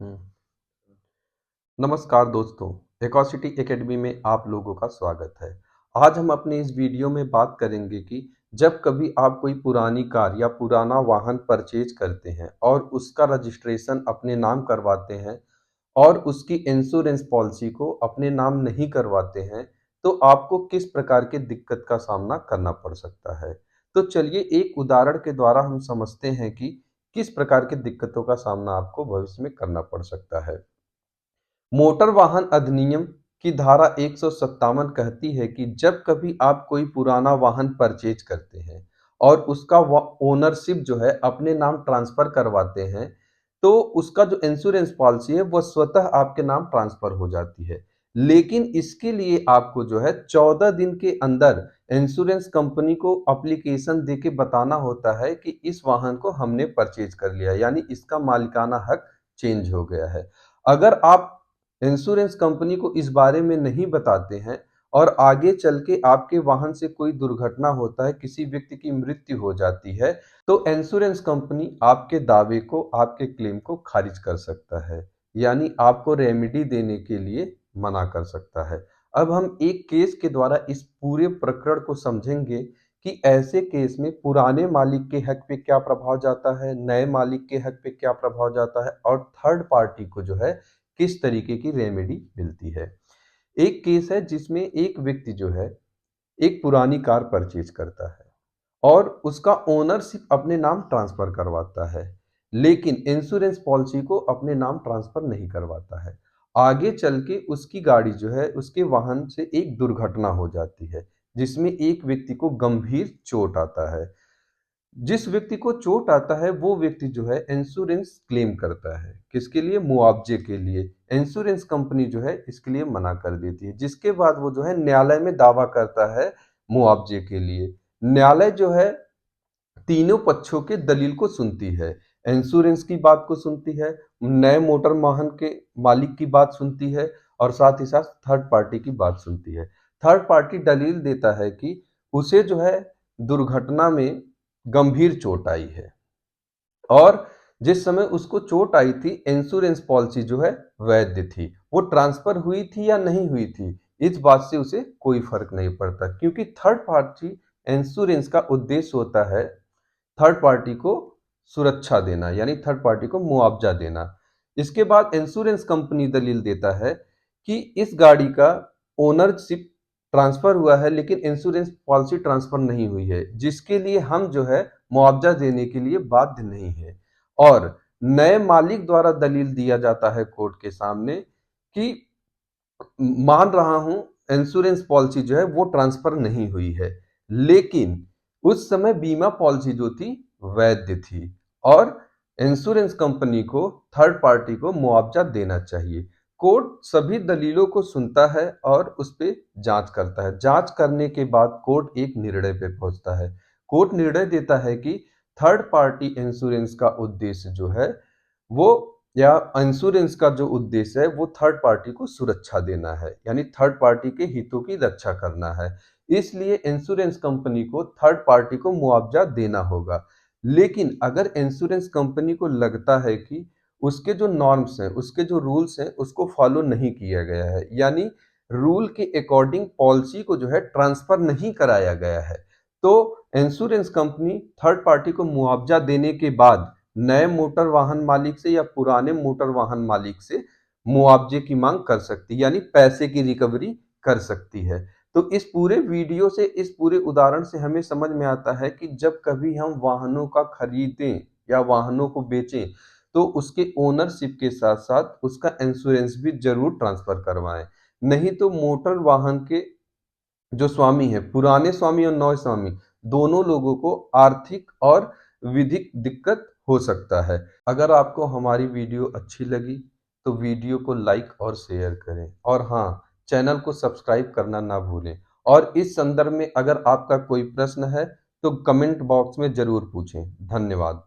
हम्म। नमस्कार दोस्तों, एकॉसिटी एकेडमी में आप लोगों का स्वागत है। आज हम अपने इस वीडियो में बात करेंगे कि जब कभी आप कोई पुरानी कार या पुराना वाहन परचेज करते हैं और उसका रजिस्ट्रेशन अपने नाम करवाते हैं और उसकी इंश्योरेंस पॉलिसी को अपने नाम नहीं करवाते हैं, तो आपको किस प्रकार की दिक्कत का सामना करना पड़ सकता है। तो चलिए एक उदाहरण के द्वारा हम समझते हैं कि किस प्रकार की दिक्कतों का सामना आपको भविष्य में करना पड़ सकता है। मोटर वाहन अधिनियम की धारा 157 कहती है कि जब कभी आप कोई पुराना वाहन परचेज करते हैं और उसका ओनरशिप जो है अपने नाम ट्रांसफर करवाते हैं, तो उसका जो इंश्योरेंस पॉलिसी है वो स्वतः आपके नाम ट्रांसफर हो जाती है। लेकिन इसके लिए आपको जो है 14 दिन के अंदर इंश्योरेंस कंपनी को एप्लीकेशन दे के बताना होता है कि इस वाहन को हमने परचेज कर लिया, यानी इसका मालिकाना हक चेंज हो गया है। अगर आप इंश्योरेंस कंपनी को इस बारे में नहीं बताते हैं और आगे चल के आपके वाहन से कोई दुर्घटना होता है, किसी व्यक्ति की मृत्यु हो जाती है, तो इंश्योरेंस कंपनी आपके दावे को, आपके क्लेम को खारिज कर सकता है, यानी आपको रेमेडी देने के लिए मना कर सकता है। अब हम एक केस के द्वारा इस पूरे प्रकरण को समझेंगे कि ऐसे केस में पुराने मालिक के हक पे क्या प्रभाव जाता है, नए मालिक के हक पे क्या प्रभाव जाता है और थर्ड पार्टी को जो है किस तरीके की रेमेडी मिलती है। एक केस है जिसमें एक व्यक्ति जो है एक पुरानी कार परचेज करता है और उसका ओनरशिप अपने नाम ट्रांसफर करवाता है, लेकिन इंश्योरेंस पॉलिसी को अपने नाम ट्रांसफर नहीं करवाता है। आगे चल के उसकी गाड़ी जो है, उसके वाहन से एक दुर्घटना हो जाती है जिसमें एक व्यक्ति को गंभीर चोट आता है। जिस व्यक्ति को चोट आता है वो व्यक्ति जो है इंश्योरेंस क्लेम करता है, किसके लिए? मुआवजे के लिए। इंश्योरेंस कंपनी जो है इसके लिए मना कर देती है, जिसके बाद वो जो है न्यायालय में दावा करता है मुआवजे के लिए। न्यायालय जो है तीनों पक्षों के दलील को सुनती है, इंश्योरेंस की बात को सुनती है, नए मोटर वाहन के मालिक की बात सुनती है और साथ ही साथ थर्ड पार्टी की बात सुनती है। थर्ड पार्टी दलील देता है कि उसे जो है दुर्घटना में गंभीर चोट आई है और जिस समय उसको चोट आई थी, इंश्योरेंस पॉलिसी जो है वैध थी। वो ट्रांसफर हुई थी या नहीं हुई थी, इस बात से उसे कोई फर्क नहीं पड़ता, क्योंकि थर्ड पार्टी इंश्योरेंस का उद्देश्य होता है थर्ड पार्टी को सुरक्षा देना, यानी थर्ड पार्टी को मुआवजा देना। इसके बाद इंश्योरेंस कंपनी दलील देता है कि इस गाड़ी का ओनरशिप ट्रांसफर हुआ है लेकिन इंश्योरेंस पॉलिसी ट्रांसफर नहीं हुई है, जिसके लिए हम जो है मुआवजा देने के लिए बाध्य नहीं है। और नए मालिक द्वारा दलील दिया जाता है कोर्ट के सामने कि मान रहा हूं इंश्योरेंस पॉलिसी जो है वो ट्रांसफर नहीं हुई है, लेकिन उस समय बीमा पॉलिसी जो थी वैध थी और इंश्योरेंस कंपनी को, थर्ड पार्टी को मुआवजा देना चाहिए। कोर्ट सभी दलीलों को सुनता है और उस पे जांच करता है। जांच करने के बाद कोर्ट एक निर्णय पे पहुंचता है। कोर्ट निर्णय देता है कि थर्ड पार्टी इंश्योरेंस का उद्देश्य जो है वो, या इंश्योरेंस का जो उद्देश्य है वो थर्ड पार्टी को सुरक्षा देना है, यानी थर्ड पार्टी के हितों की रक्षा करना है। इसलिए इंश्योरेंस कंपनी को थर्ड पार्टी को मुआवजा देना होगा। लेकिन अगर इंश्योरेंस कंपनी को लगता है कि उसके जो नॉर्म्स हैं, उसके जो रूल्स हैं, उसको फॉलो नहीं किया गया है, यानी रूल के अकॉर्डिंग पॉलिसी को जो है ट्रांसफर नहीं कराया गया है, तो इंश्योरेंस कंपनी थर्ड पार्टी को मुआवजा देने के बाद नए मोटर वाहन मालिक से या पुराने मोटर वाहन मालिक से मुआवजे की मांग कर सकती है, यानी पैसे की रिकवरी कर सकती है। तो इस पूरे वीडियो से, इस पूरे उदाहरण से हमें समझ में आता है कि जब कभी हम वाहनों का खरीदें या वाहनों को बेचें, तो उसके ओनरशिप के साथ साथ उसका इंश्योरेंस भी जरूर ट्रांसफर करवाएं। नहीं तो मोटर वाहन के जो स्वामी हैं, पुराने स्वामी और नए स्वामी, दोनों लोगों को आर्थिक और विधिक दिक्कत हो सकता है। अगर आपको हमारी वीडियो अच्छी लगी तो वीडियो को लाइक और शेयर करें और हाँ, चैनल को सब्सक्राइब करना ना भूलें। और इस संदर्भ में अगर आपका कोई प्रश्न है तो कमेंट बॉक्स में जरूर पूछें। धन्यवाद।